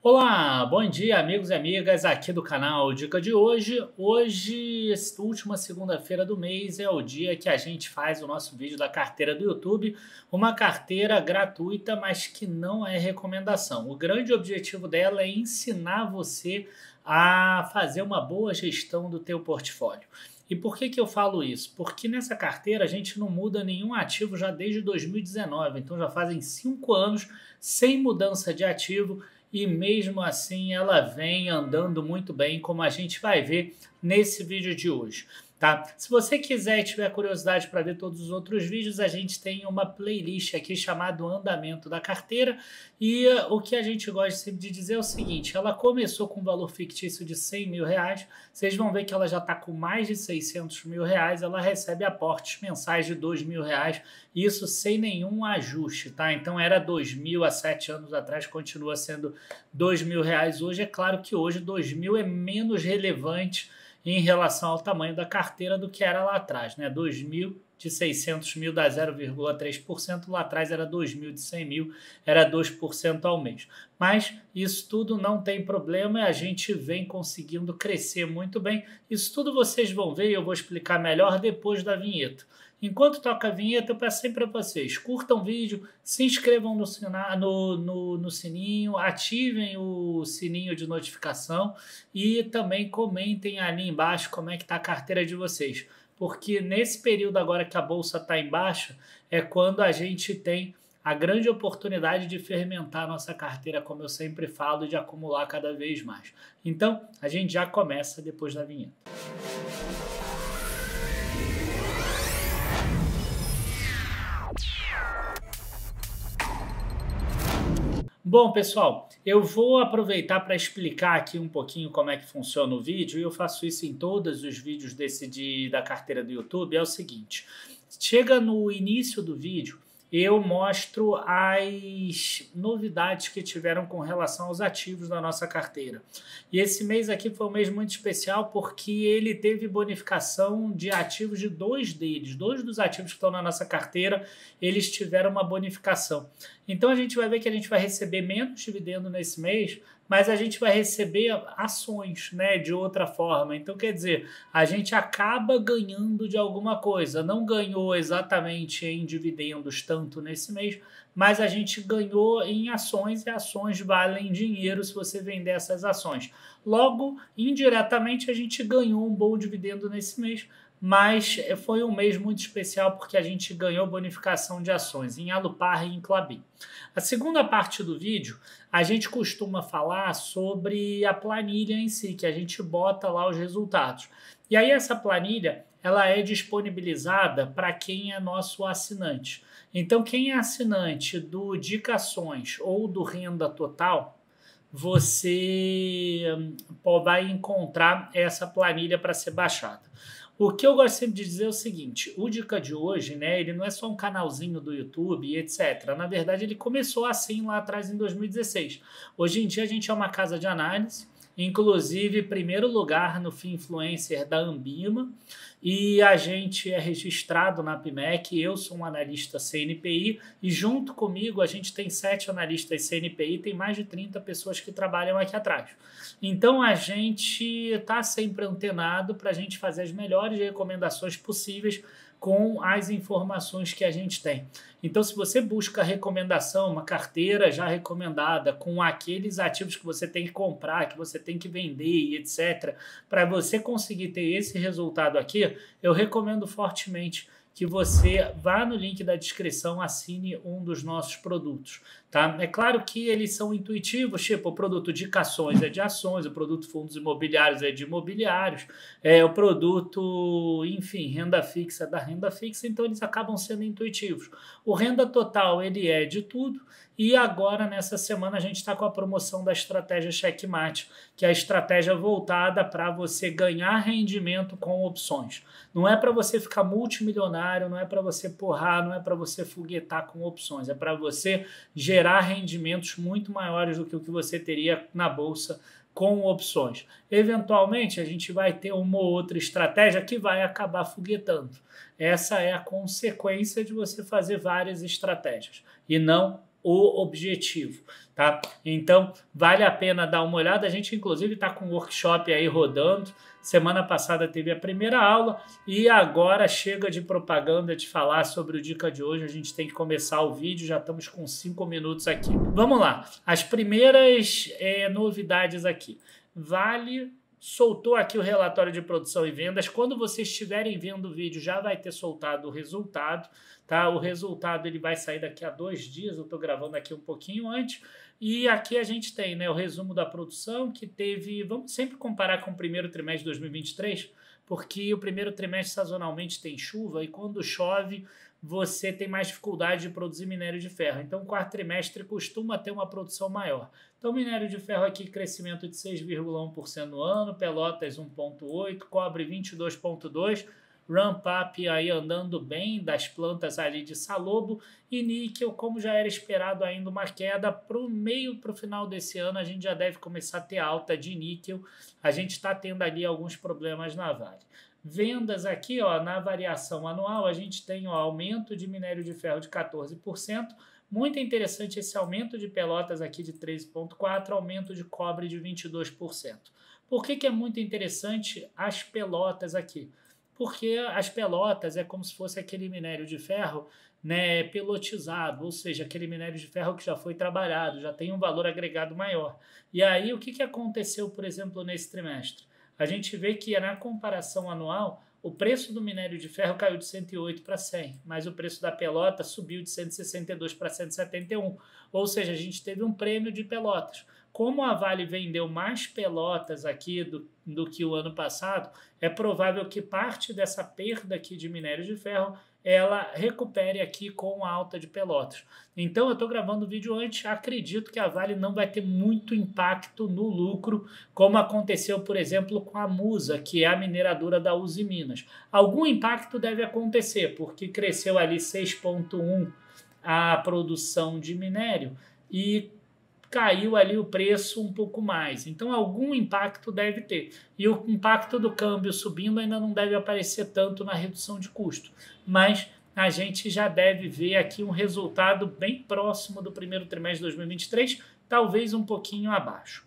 Olá, bom dia, amigos e amigas aqui do canal Dica de hoje. Hoje, última segunda-feira do mês, é o dia que a gente faz o nosso vídeo da carteira do YouTube, uma carteira gratuita, mas que não é recomendação. O grande objetivo dela é ensinar você a fazer uma boa gestão do teu portfólio. E por que eu falo isso? Porque nessa carteira a gente não muda nenhum ativo já desde 2019, então já fazem 5 anos sem mudança de ativo e mesmo assim ela vem andando muito bem, como a gente vai ver nesse vídeo de hoje. Tá? Se você quiser e tiver curiosidade para ver todos os outros vídeos, a gente tem uma playlist aqui chamada Andamento da Carteira e o que a gente gosta sempre de dizer é o seguinte, ela começou com um valor fictício de 100 mil reais, vocês vão ver que ela já está com mais de 600 mil reais, ela recebe aportes mensais de 2 mil reais, isso sem nenhum ajuste, tá? Então era 2 mil há 7 anos atrás, continua sendo 2 mil reais hoje, é claro que hoje 2 mil é menos relevante em relação ao tamanho da carteira do que era lá atrás, né? 2 mil de 600 mil dá 0,3%, lá atrás era 2 mil de 100 mil, era 2% ao mês. Mas isso tudo não tem problema e a gente vem conseguindo crescer muito bem. Isso tudo vocês vão ver e eu vou explicar melhor depois da vinheta. Enquanto toca a vinheta, eu peço sempre para vocês, curtam o vídeo, se inscrevam no sininho, ativem o sininho de notificação e também comentem ali embaixo como é que está a carteira de vocês. Porque nesse período agora que a bolsa está em baixa, é quando a gente tem a grande oportunidade de fermentar a nossa carteira, como eu sempre falo, e de acumular cada vez mais. Então, a gente já começa depois da vinheta. Bom, pessoal, eu vou aproveitar para explicar aqui um pouquinho como é que funciona o vídeo, e eu faço isso em todos os vídeos da carteira do YouTube. É o seguinte, chega no início do vídeo, eu mostro as novidades que tiveram com relação aos ativos da nossa carteira. E esse mês aqui foi um mês muito especial porque ele teve bonificação de ativos de dois dos ativos que estão na nossa carteira, eles tiveram uma bonificação. Então a gente vai ver que a gente vai receber menos dividendo nesse mês, mas a gente vai receber ações, né, de outra forma. Então, quer dizer, a gente acaba ganhando de alguma coisa. Não ganhou exatamente em dividendos tanto nesse mês, mas a gente ganhou em ações e ações valem dinheiro se você vender essas ações. Logo, indiretamente, a gente ganhou um bom dividendo nesse mês, mas foi um mês muito especial porque a gente ganhou bonificação de ações em Alupar e em Klabin. A segunda parte do vídeo, a gente costuma falar sobre a planilha em si, que a gente bota lá os resultados. E aí essa planilha, ela é disponibilizada para quem é nosso assinante. Então, quem é assinante do Dicações ou do Renda Total, você vai encontrar essa planilha para ser baixada. O que eu gosto sempre de dizer é o seguinte, o Dica de hoje, né, ele não é só um canalzinho do YouTube e etc. Na verdade, ele começou assim lá atrás em 2016. Hoje em dia a gente é uma casa de análise, inclusive primeiro lugar no Finfluencer da Ambima, e a gente é registrado na PMEC, eu sou um analista CNPI, e junto comigo a gente tem 7 analistas CNPI, tem mais de 30 pessoas que trabalham aqui atrás. Então a gente está sempre antenado para a gente fazer as melhores recomendações possíveis com as informações que a gente tem. Então, se você busca recomendação, uma carteira já recomendada, com aqueles ativos que você tem que comprar, que você tem que vender e etc., para você conseguir ter esse resultado aqui, eu recomendo fortemente que você vá no link da descrição, assine um dos nossos produtos, tá? É claro que eles são intuitivos, tipo, o produto de ações é de ações, o produto fundos imobiliários é de imobiliários, o produto, enfim, renda fixa é da renda fixa, então eles acabam sendo intuitivos. O Renda Total, ele é de tudo, e agora, nessa semana, a gente está com a promoção da estratégia Checkmate, que é a estratégia voltada para você ganhar rendimento com opções. Não é para você ficar multimilionário, não é para você porrar, não é para você foguetar com opções, é para você gerar rendimentos muito maiores do que o que você teria na bolsa com opções. Eventualmente, a gente vai ter uma ou outra estratégia que vai acabar foguetando. Essa é a consequência de você fazer várias estratégias e não o objetivo, tá? Então, vale a pena dar uma olhada. A gente, inclusive, está com um workshop aí rodando. Semana passada teve a primeira aula e agora chega de propaganda de falar sobre o dica de hoje. A gente tem que começar o vídeo, já estamos com 5 minutos aqui. Vamos lá, as primeiras novidades aqui. Vale soltou aqui o relatório de produção e vendas. Quando vocês estiverem vendo o vídeo, já vai ter soltado o resultado, tá? O resultado ele vai sair daqui a 2 dias, eu estou gravando aqui um pouquinho antes. E aqui a gente tem, né, o resumo da produção, que teve... Vamos sempre comparar com o primeiro trimestre de 2023, porque o primeiro trimestre sazonalmente tem chuva e quando chove você tem mais dificuldade de produzir minério de ferro. Então, o quarto trimestre costuma ter uma produção maior. Então, minério de ferro aqui, crescimento de 6,1% no ano, Pelotas 1,8%, cobre 22,2%, ramp-up aí andando bem das plantas ali de Salobo e níquel, como já era esperado ainda uma queda para o final desse ano, a gente já deve começar a ter alta de níquel, a gente está tendo ali alguns problemas na Vale. Vendas aqui, ó, na variação anual, a gente tem o aumento de minério de ferro de 14%, muito interessante esse aumento de Pelotas aqui de 13,4%, aumento de cobre de 22%. Por que é muito interessante as Pelotas aqui? Porque as Pelotas é como se fosse aquele minério de ferro, né, pelotizado, ou seja, aquele minério de ferro que já foi trabalhado, já tem um valor agregado maior. E aí o que aconteceu, por exemplo, nesse trimestre? A gente vê que na comparação anual, o preço do minério de ferro caiu de 108 para 100, mas o preço da pelota subiu de 162 para 171, ou seja, a gente teve um prêmio de pelotas. Como a Vale vendeu mais pelotas aqui do que o ano passado, é provável que parte dessa perda aqui de minério de ferro ela recupere aqui com a alta de pelotas. Então eu estou gravando o vídeo antes, acredito que a Vale não vai ter muito impacto no lucro, como aconteceu, por exemplo, com a Musa, que é a mineradora da Uzi Minas. Algum impacto deve acontecer, porque cresceu ali 6,1% a produção de minério e caiu ali o preço um pouco mais. Então, algum impacto deve ter. E o impacto do câmbio subindo ainda não deve aparecer tanto na redução de custo. Mas a gente já deve ver aqui um resultado bem próximo do primeiro trimestre de 2023, talvez um pouquinho abaixo.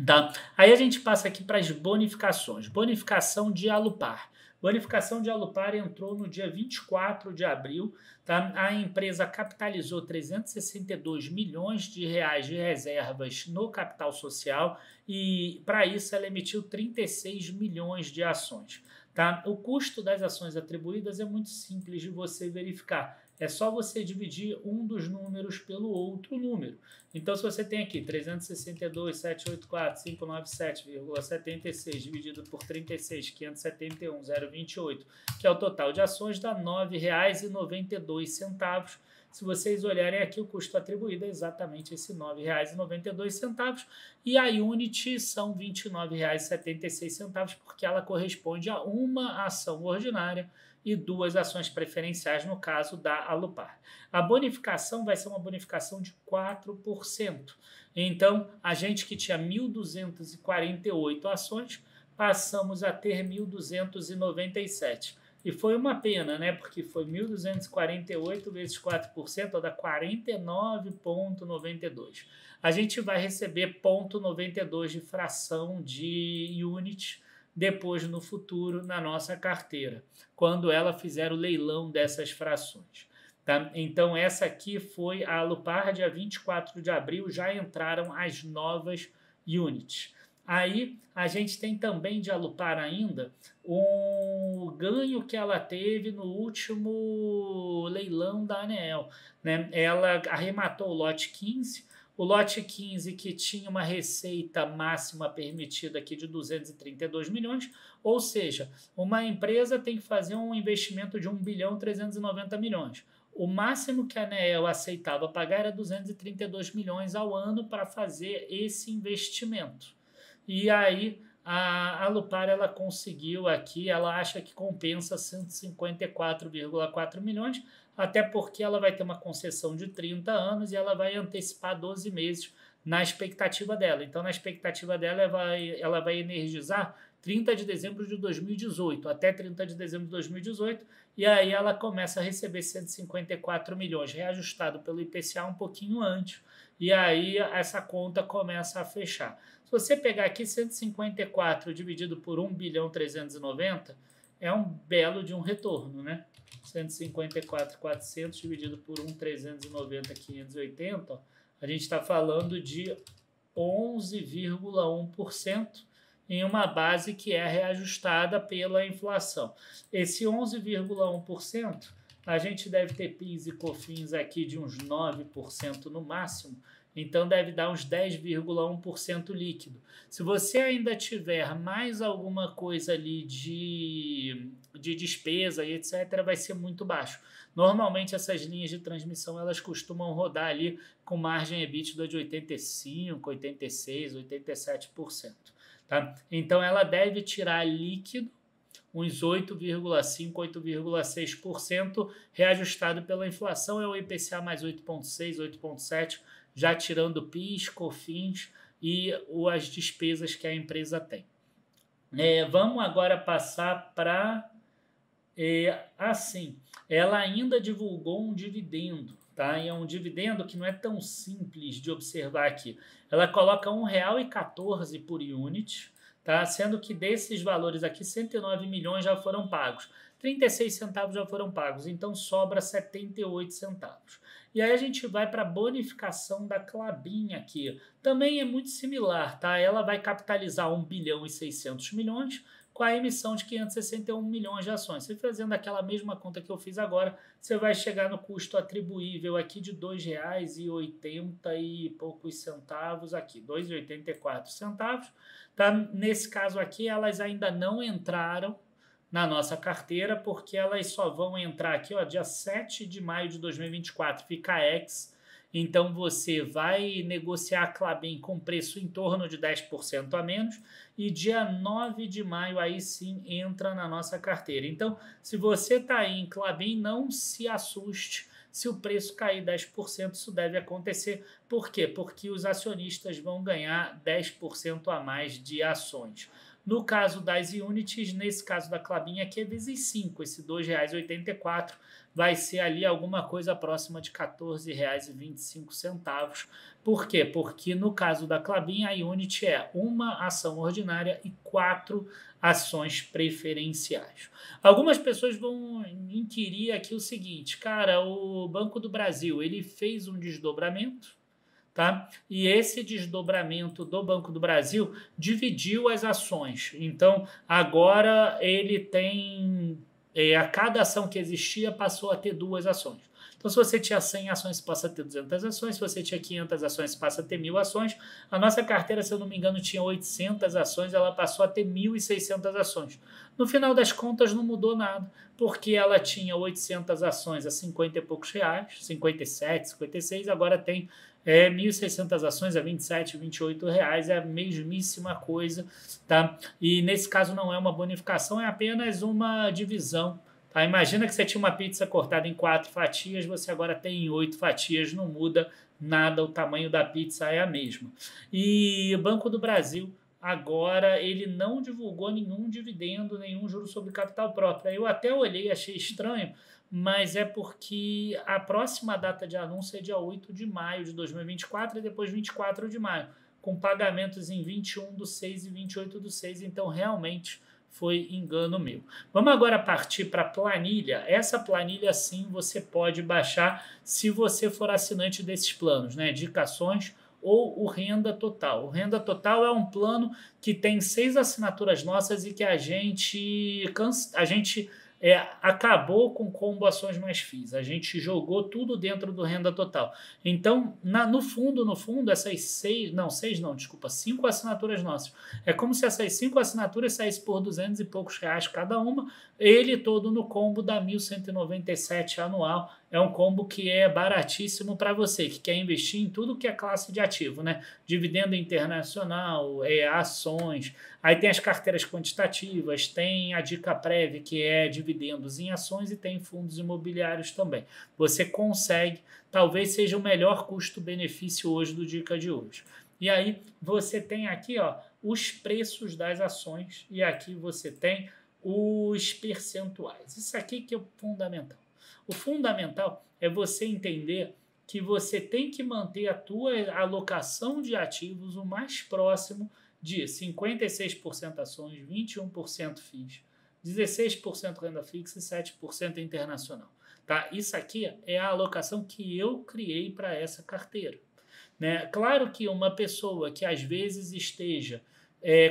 Tá? Aí a gente passa aqui para as bonificações. Bonificação de Alupar. Bonificação de Alupar entrou no dia 24 de abril. Tá? A empresa capitalizou 362 milhões de reais de reservas no capital social e, para isso, ela emitiu 36 milhões de ações. Tá? O custo das ações atribuídas é muito simples de você verificar. É só você dividir um dos números pelo outro número. Então, se você tem aqui 362.784.597,76 dividido por 36.571,028, que é o total de ações, dá R$ 9,92. Se vocês olharem aqui, o custo atribuído é exatamente esse R$ 9,92. E a unit são R$ 29,76, porque ela corresponde a uma ação ordinária e 2 ações preferenciais, no caso da Alupar. A bonificação vai ser uma bonificação de 4%. Então, a gente que tinha 1.248 ações, passamos a ter 1.297. E foi uma pena, né? Porque foi 1.248 vezes 4%, dá 49,92. A gente vai receber 0,92 de fração de unit depois no futuro na nossa carteira, quando ela fizer o leilão dessas frações. Tá? Então essa aqui foi a Alupar, dia 24 de abril, já entraram as novas units. Aí a gente tem também de Alupar ainda um ganho que ela teve no último leilão da ANEEL. Né? Ela arrematou o lote 15, o lote 15 que tinha uma receita máxima permitida aqui de 232 milhões, ou seja, uma empresa tem que fazer um investimento de 1.390 bilhões. O máximo que a ANEEL aceitava pagar era 232 milhões ao ano para fazer esse investimento. E aí a Alupar ela conseguiu aqui, ela acha que compensa 154,4 milhões, até porque ela vai ter uma concessão de 30 anos e ela vai antecipar 12 meses na expectativa dela. Então, na expectativa dela, ela vai energizar 30 de dezembro de 2018, até 30 de dezembro de 2018, e aí ela começa a receber 154 milhões, reajustado pelo IPCA um pouquinho antes, e aí essa conta começa a fechar. Se você pegar aqui 154 dividido por 1 bilhão 390, é um belo de um retorno, né? 154.400 dividido por 1.390.580, a gente está falando de 11,1% em uma base que é reajustada pela inflação. Esse 11,1%, a gente deve ter PIS e COFINS aqui de uns 9% no máximo, então deve dar uns 10,1% líquido. Se você ainda tiver mais alguma coisa ali de despesa e etc., vai ser muito baixo. Normalmente essas linhas de transmissão elas costumam rodar ali com margem EBITDA de 85%, 86%, 87%. Tá? Então ela deve tirar líquido uns 8,5%, 8,6% reajustado pela inflação, é o IPCA mais 8,6%, 8,7%, já tirando PIS, COFINS e as despesas que a empresa tem. Vamos agora passar para... assim, ela ainda divulgou um dividendo, tá? E é um dividendo que não é tão simples de observar aqui. Ela coloca R$ 1,14 por unit, tá? Sendo que desses valores aqui, 109 milhões já foram pagos. 36 centavos já foram pagos, então sobra 78 centavos. E aí a gente vai para a bonificação da Klabin aqui. Também é muito similar, tá? Ela vai capitalizar 1 bilhão e 600 milhões com a emissão de 561 milhões de ações. Você fazendo aquela mesma conta que eu fiz agora, você vai chegar no custo atribuível aqui de R$ 2,80 e poucos centavos aqui, R$ 2,84. Tá? Nesse caso aqui, elas ainda não entraram na nossa carteira, porque elas só vão entrar aqui, ó, dia 7 de maio de 2024, fica ex. Então, você vai negociar a Klabin com preço em torno de 10% a menos e dia 9 de maio aí sim entra na nossa carteira. Então, se você está aí em Klabin, não se assuste se o preço cair 10%, isso deve acontecer. Por quê? Porque os acionistas vão ganhar 10% a mais de ações. No caso das units, nesse caso da Klabin, aqui é vezes 5, esse R$ 2,84 vai ser ali alguma coisa próxima de R$ 14,25. Por quê? Porque no caso da Klabin, a unit é uma ação ordinária e 4 ações preferenciais. Algumas pessoas vão inquirir aqui o seguinte, cara, o Banco do Brasil, ele fez um desdobramento, tá? E esse desdobramento do Banco do Brasil dividiu as ações. Então, agora ele tem... a cada ação que existia passou a ter 2 ações. Então, se você tinha 100 ações, você passa a ter 200 ações. Se você tinha 500 ações, você passa a ter 1.000 ações. A nossa carteira, se eu não me engano, tinha 800 ações, ela passou a ter 1.600 ações. No final das contas, não mudou nada, porque ela tinha 800 ações a 50 e poucos reais, 57, 56, agora tem 1.600 ações a 27, 28 reais, é a mesmíssima coisa, tá? E nesse caso não é uma bonificação, é apenas uma divisão, tá? Imagina que você tinha uma pizza cortada em 4 fatias, você agora tem em 8 fatias, não muda nada, o tamanho da pizza é a mesma. E o Banco do Brasil, agora, ele não divulgou nenhum dividendo, nenhum juro sobre capital próprio. Eu até olhei, achei estranho, mas é porque a próxima data de anúncio é dia 8 de maio de 2024 e depois 24 de maio, com pagamentos em 21/6 e 28/6, então realmente foi engano meu. Vamos agora partir para a planilha. Essa planilha sim você pode baixar se você for assinante desses planos, né? Indicações ou o Renda Total. O Renda Total é um plano que tem 6 assinaturas nossas e que a gente acabou com combo ações mais FIIs. A gente jogou tudo dentro do Renda Total. Então, no fundo, essas 5 assinaturas nossas. É como se essas 5 assinaturas saíssem por 200 e poucos reais cada uma, ele todo no combo dá 1.197 anual. é um combo que é baratíssimo para você, que quer investir em tudo que é classe de ativo, né? Dividendo internacional, ações, aí tem as carteiras quantitativas, tem a dica prévia, que é dividendos em ações, e tem fundos imobiliários também. Você consegue, talvez seja o melhor custo-benefício hoje do Dica de hoje. E aí você tem aqui, ó, os preços das ações, e aqui você tem os percentuais. Isso aqui que é o fundamental. O fundamental é você entender que você tem que manter a tua alocação de ativos o mais próximo de 56% ações, 21% FIIs, 16% renda fixa e 7% internacional. Tá? Isso aqui é a alocação que eu criei para essa carteira. Né? Claro que uma pessoa que às vezes esteja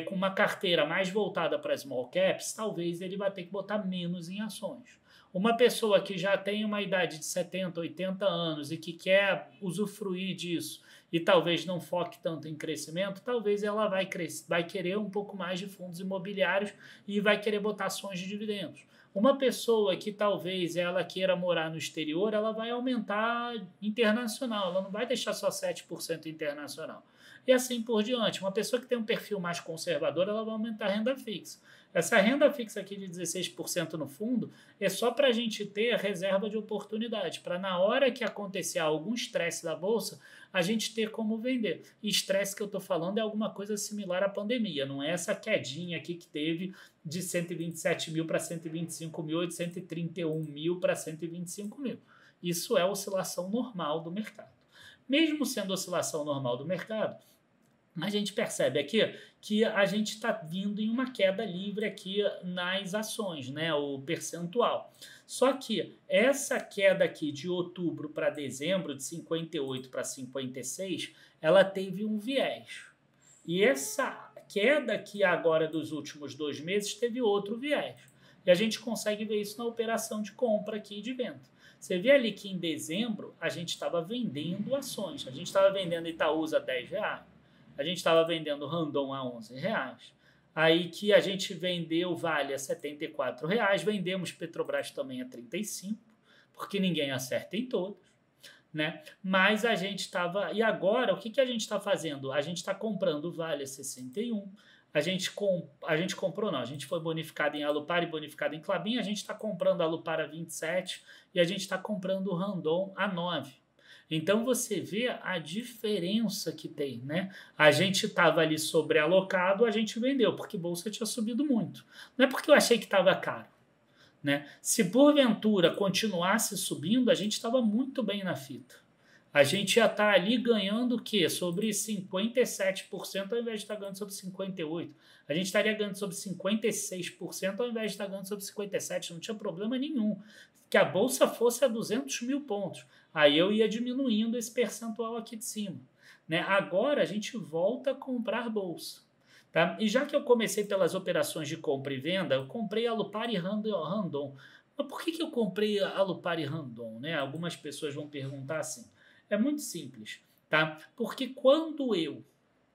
com uma carteira mais voltada para small caps, talvez ele vai ter que botar menos em ações. Uma pessoa que já tem uma idade de 70, 80 anos e que quer usufruir disso e talvez não foque tanto em crescimento, talvez ela vai querer um pouco mais de fundos imobiliários e vai querer botar ações de dividendos. Uma pessoa que talvez ela queira morar no exterior, ela vai aumentar internacional, ela não vai deixar só 7% internacional. E assim por diante. Uma pessoa que tem um perfil mais conservador, ela vai aumentar a renda fixa. Essa renda fixa aqui de 16% no fundo é só para a gente ter a reserva de oportunidade, para na hora que acontecer algum estresse da bolsa, a gente ter como vender. E estresse que eu estou falando é alguma coisa similar à pandemia, não é essa quedinha aqui que teve de 127 mil para 125 mil, de 131 mil para 125 mil. Isso é oscilação normal do mercado. Mesmo sendo oscilação normal do mercado, a gente percebe aqui que a gente está vindo em uma queda livre aqui nas ações, né? O percentual. Só que essa queda aqui de outubro para dezembro, de 58 para 56, ela teve um viés. E essa queda aqui agora dos últimos 2 meses teve outro viés. E a gente consegue ver isso na operação de compra aqui e de venda. Você vê ali que em dezembro a gente estava vendendo ações. A gente estava vendendo Itaúsa a R$10. A gente estava vendendo Randon a R$11. Aí que a gente vendeu Vale a R$74. Vendemos Petrobras também a 35, porque ninguém acerta em todos. Né? Mas a gente estava... E agora, o que a gente está fazendo? A gente está comprando Vale a 61. A gente comprou, não. A gente foi bonificado em Alupar e bonificado em Klabin. A gente está comprando Alupar a 27 e a gente está comprando o Randon a 9. Então você vê a diferença que tem, né? A gente estava ali sobrealocado, a gente vendeu, porque a bolsa tinha subido muito. Não é porque eu achei que estava caro, né? Se porventura continuasse subindo, a gente estava muito bem na fita. A gente ia estar ali ganhando o quê? Sobre 57% ao invés de estar ganhando sobre 58%. A gente estaria ganhando sobre 56% ao invés de estar ganhando sobre 57%. Não tinha problema nenhum. Que a bolsa fosse a 200 mil pontos. Aí eu ia diminuindo esse percentual aqui de cima. Né? Agora a gente volta a comprar bolsa. Tá? E já que eu comecei pelas operações de compra e venda, eu comprei Alupar e Randon. Mas por que eu comprei Alupar e Randon? Né? Algumas pessoas vão perguntar assim. É muito simples, tá? Porque quando eu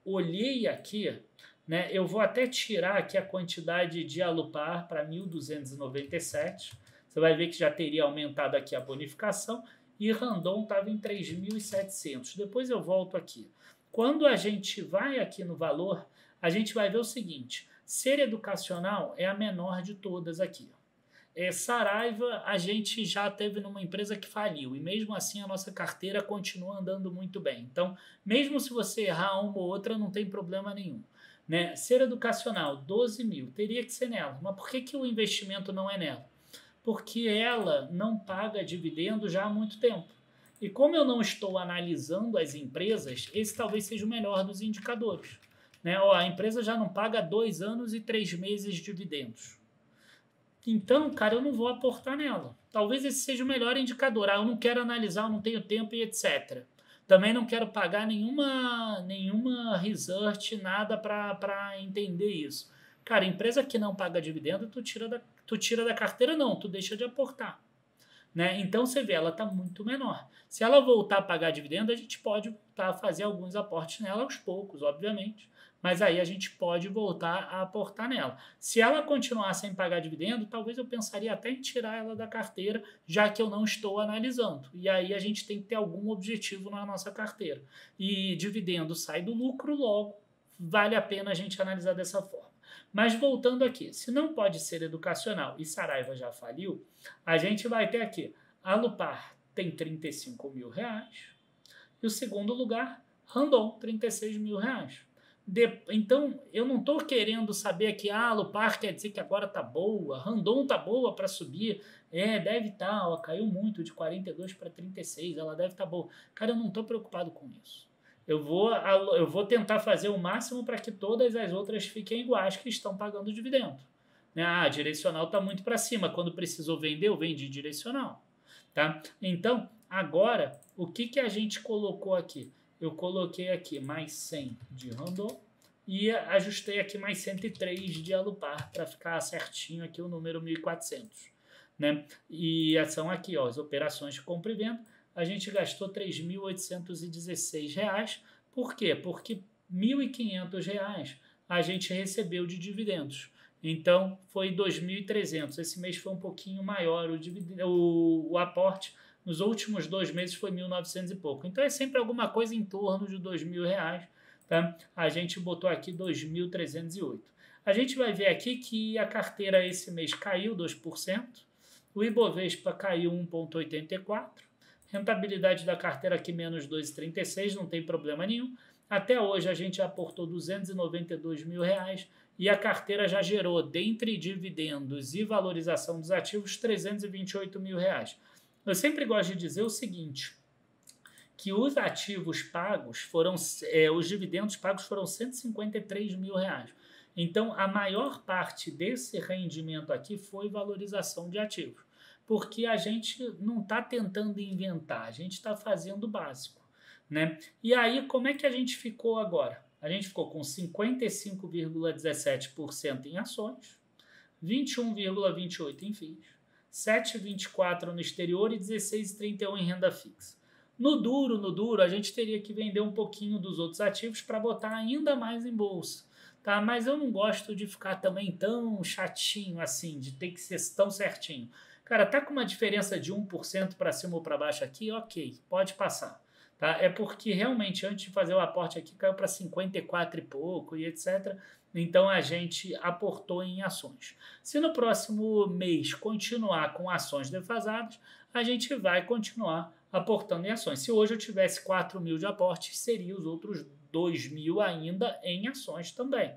olhei aqui, né, eu vou até tirar aqui a quantidade de Alupar para 1.297. Você vai ver que já teria aumentado aqui a bonificação e Randon estava em 3.700. Depois eu volto aqui. Quando a gente vai aqui no valor, a gente vai ver o seguinte. Ser educacional é a menor de todas aqui. Saraiva, a gente já teve numa empresa que faliu e mesmo assim a nossa carteira continua andando muito bem. Então, mesmo se você errar uma ou outra, não tem problema nenhum. Né? Ser educacional, 12 mil, teria que ser nela. Mas por que o investimento não é nela? Porque ela não paga dividendo já há muito tempo. E como eu não estou analisando as empresas, esse talvez seja o melhor dos indicadores. Né? A empresa já não paga 2 anos e 3 meses de dividendos. Então, cara, eu não vou aportar nela. Talvez esse seja o melhor indicador. Eu não quero analisar, eu não tenho tempo e etc. Também não quero pagar nenhuma research, nada para entender isso. Cara, empresa que não paga dividendo, tu tira da carteira, não, tu deixa de aportar. né? Então você vê, ela está muito menor. Se ela voltar a pagar dividendo, a gente pode voltar a fazer alguns aportes nela aos poucos, obviamente. Mas aí a gente pode voltar a aportar nela. Se ela continuar sem pagar dividendo, talvez eu pensaria até em tirar ela da carteira, já que eu não estou analisando. E aí a gente tem que ter algum objetivo na nossa carteira. E dividendo sai do lucro, logo vale a pena a gente analisar dessa forma. Mas voltando aqui, se não pode ser educacional e Saraiva já faliu, a gente vai ter aqui, a Alupar tem 35 mil reais e o segundo lugar, Randon, 36 mil reais. Então, eu não estou querendo saber que a Alupar quer dizer que agora está boa, Randon está boa para subir, deve estar, caiu muito de 42 para 36, ela deve estar boa. Cara, eu não estou preocupado com isso. Eu vou tentar fazer o máximo para que todas as outras fiquem iguais que estão pagando dividendo. A direcional está muito para cima. Quando precisou vender, eu vendi direcional. Tá? Então, agora, o que a gente colocou aqui? Eu coloquei aqui mais 100 de Randon e ajustei aqui mais 103 de Alupar para ficar certinho aqui o número 1.400. Né? E são aqui ó, as operações de compra e venda. A gente gastou R$ 3.816. Por quê? Porque R$ 1.500 a gente recebeu de dividendos. Então, foi 2.300. Esse mês foi um pouquinho maior o aporte. Nos últimos 2 meses foi 1.900 e pouco. Então, é sempre alguma coisa em torno de R$ 2.000. Tá? A gente botou aqui 2.308. A gente vai ver aqui que a carteira esse mês caiu 2%. O Ibovespa caiu 1,84%. Rentabilidade da carteira aqui menos 2,36, não tem problema nenhum. Até hoje a gente aportou R$ 292 mil e a carteira já gerou, dentre dividendos e valorização dos ativos, R$ 328 mil. Eu sempre gosto de dizer o seguinte, que os ativos pagos os dividendos pagos foram R$ 153 mil. Então, a maior parte desse rendimento aqui foi valorização de ativos. Porque a gente não está tentando inventar, a gente está fazendo o básico. Né? E aí, como é que a gente ficou agora? A gente ficou com 55,17% em ações, 21,28% em FIIs, 7,24% no exterior e 16,31% em renda fixa. No duro, a gente teria que vender um pouquinho dos outros ativos para botar ainda mais em bolsa. Tá? Mas eu não gosto de ficar também tão chatinho assim, de ter que ser tão certinho. Cara, tá com uma diferença de 1% para cima ou para baixo aqui, ok, pode passar. Tá? É porque realmente antes de fazer o aporte aqui caiu para 54 e pouco e etc. Então a gente aportou em ações. Se no próximo mês continuar com ações defasadas, a gente vai continuar aportando em ações. Se hoje eu tivesse 4 mil de aporte, seria os outros 2 mil ainda em ações também.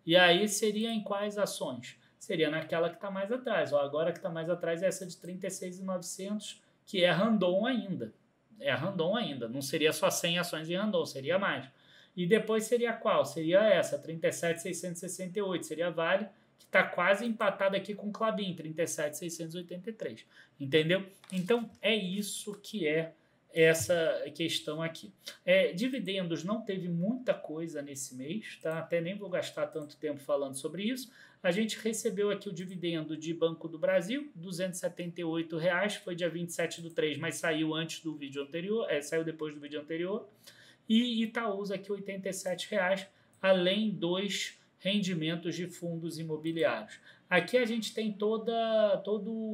E aí seria em quais ações? Seria naquela que está mais atrás. Agora que está mais atrás é essa de 36.900, que é Randon ainda. É Randon ainda. Não seria só 100 ações de Randon, seria mais. E depois seria qual? Seria essa, 37.668. Seria Vale, que está quase empatada aqui com o Klabin, 37.683. Entendeu? Então, é isso que é essa questão aqui. Dividendos não teve muita coisa nesse mês, tá? Até nem vou gastar tanto tempo falando sobre isso. A gente recebeu aqui o dividendo de Banco do Brasil, R$ 278, foi dia 27/3, mas saiu antes do vídeo anterior, saiu depois do vídeo anterior. E Itaúsa aqui R$ 87, além dos rendimentos de fundos imobiliários. Aqui a gente tem todo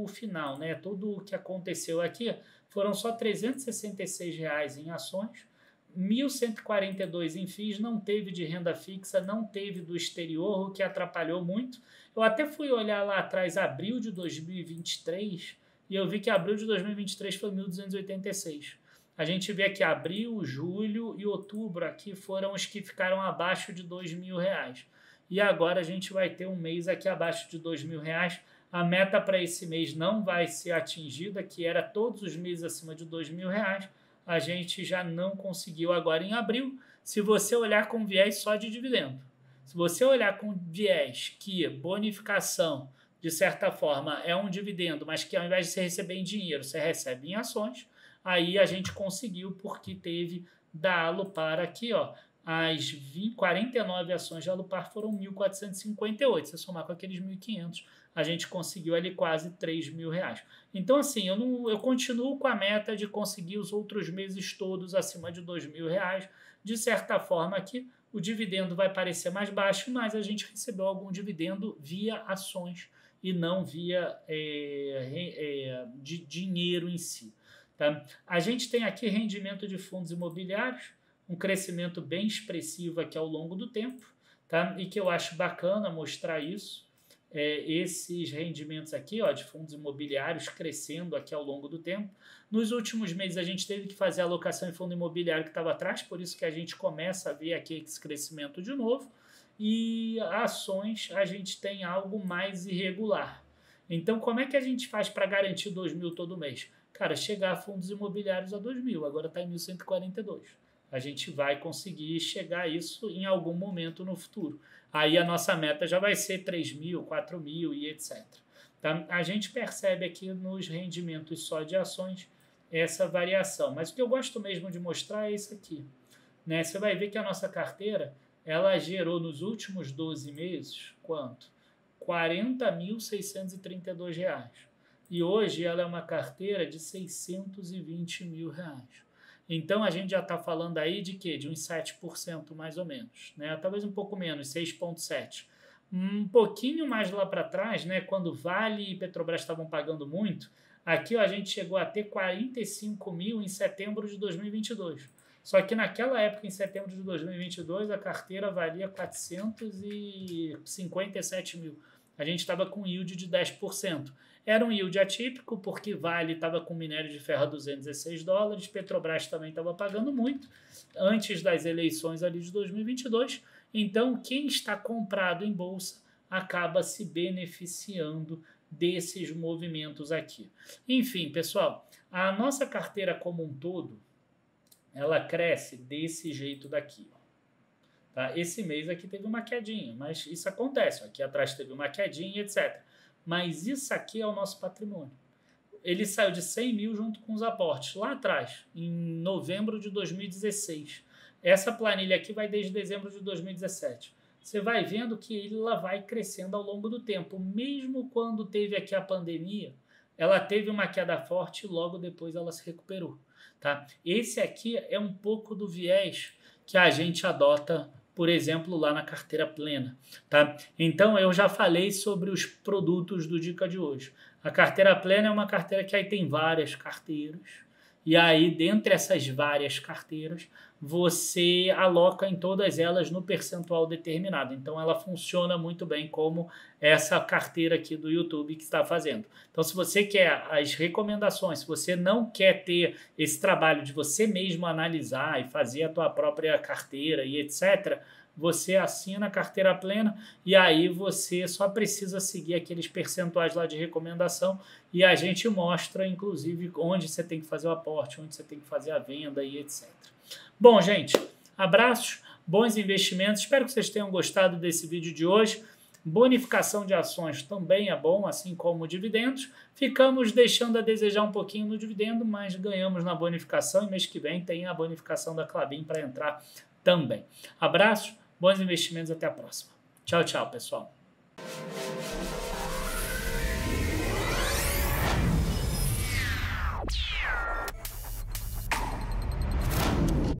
o final, né? Tudo o que aconteceu aqui. Foram só R$ 366 em ações, 1.142 em FIIs, não teve de renda fixa, não teve do exterior, o que atrapalhou muito. Eu até fui olhar lá atrás, abril de 2023, e eu vi que abril de 2023 foi 1.286. A gente vê aqui abril, julho e outubro aqui foram os que ficaram abaixo de R$ 2.000. E agora a gente vai ter um mês aqui abaixo de R$ 2.000. A meta para esse mês não vai ser atingida, que era todos os meses acima de R$ 2.000. A gente já não conseguiu agora em abril, se você olhar com viés só de dividendo. Se você olhar com viés que bonificação, de certa forma, é um dividendo, mas que ao invés de você receber em dinheiro, você recebe em ações, aí a gente conseguiu porque teve da Alupar aqui, ó, as 49 ações de Alupar foram 1.458. Se somar com aqueles 1.500, a gente conseguiu ali quase R$3.000. Então, assim, eu continuo com a meta de conseguir os outros meses todos acima de R$2.000. De certa forma, aqui o dividendo vai parecer mais baixo, mas a gente recebeu algum dividendo via ações e não via de dinheiro em si. Tá? A gente tem aqui rendimento de fundos imobiliários, um crescimento bem expressivo aqui ao longo do tempo, tá? E que eu acho bacana mostrar isso, esses rendimentos aqui, ó, de fundos imobiliários crescendo aqui ao longo do tempo. Nos últimos meses a gente teve que fazer a alocação em fundo imobiliário que estava atrás, por isso que a gente começa a ver aqui esse crescimento de novo, e ações a gente tem algo mais irregular. Então, como é que a gente faz para garantir 2.000 todo mês? Cara, chegar a fundos imobiliários a 2.000, agora está em 1.142. A gente vai conseguir chegar a isso em algum momento no futuro. Aí a nossa meta já vai ser 3.000, 4.000 e etc. Tá? A gente percebe aqui nos rendimentos só de ações essa variação. Mas o que eu gosto mesmo de mostrar é isso aqui. Né? Você vai ver que a nossa carteira ela gerou nos últimos 12 meses, quanto? R$40.632. E hoje ela é uma carteira de R$620.000. Então, a gente já está falando aí de quê? De uns 7% mais ou menos, né? Talvez um pouco menos, 6,7%. Um pouquinho mais lá para trás, né? Quando Vale e Petrobras estavam pagando muito, aqui ó, a gente chegou a ter 45.000 em setembro de 2022. Só que naquela época, em setembro de 2022, a carteira valia 457.000. A gente estava com yield de 10%. Era um yield atípico, porque Vale estava com minério de ferro a $216, Petrobras também estava pagando muito, antes das eleições ali de 2022. Então, quem está comprado em bolsa acaba se beneficiando desses movimentos aqui. Enfim, pessoal, a nossa carteira como um todo, ela cresce desse jeito daqui, ó. Tá? Esse mês aqui teve uma quedinha, mas isso acontece. Aqui atrás teve uma quedinha, etc. Mas isso aqui é o nosso patrimônio. Ele saiu de 100.000 junto com os aportes lá atrás, em novembro de 2016. Essa planilha aqui vai desde dezembro de 2017. Você vai vendo que ela vai crescendo ao longo do tempo. Mesmo quando teve aqui a pandemia, ela teve uma queda forte e logo depois ela se recuperou. Tá? Esse aqui é um pouco do viés que a gente adota, por exemplo, lá na carteira plena. Tá? Então, eu já falei sobre os produtos do Dica de hoje. A carteira plena é uma carteira que aí tem várias carteiras. E aí, dentre essas várias carteiras, você aloca em todas elas no percentual determinado. Então, ela funciona muito bem como essa carteira aqui do YouTube que está fazendo. Então, se você quer as recomendações, se você não quer ter esse trabalho de você mesmo analisar e fazer a tua própria carteira e etc., você assina a carteira plena e aí você só precisa seguir aqueles percentuais lá de recomendação e a gente mostra, inclusive, onde você tem que fazer o aporte, onde você tem que fazer a venda e etc. Bom, gente, abraços, bons investimentos. Espero que vocês tenham gostado desse vídeo de hoje. Bonificação de ações também é bom, assim como dividendos. Ficamos deixando a desejar um pouquinho no dividendo, mas ganhamos na bonificação e mês que vem tem a bonificação da Klabin para entrar também. Abraços, bons investimentos, até a próxima. Tchau, tchau, pessoal.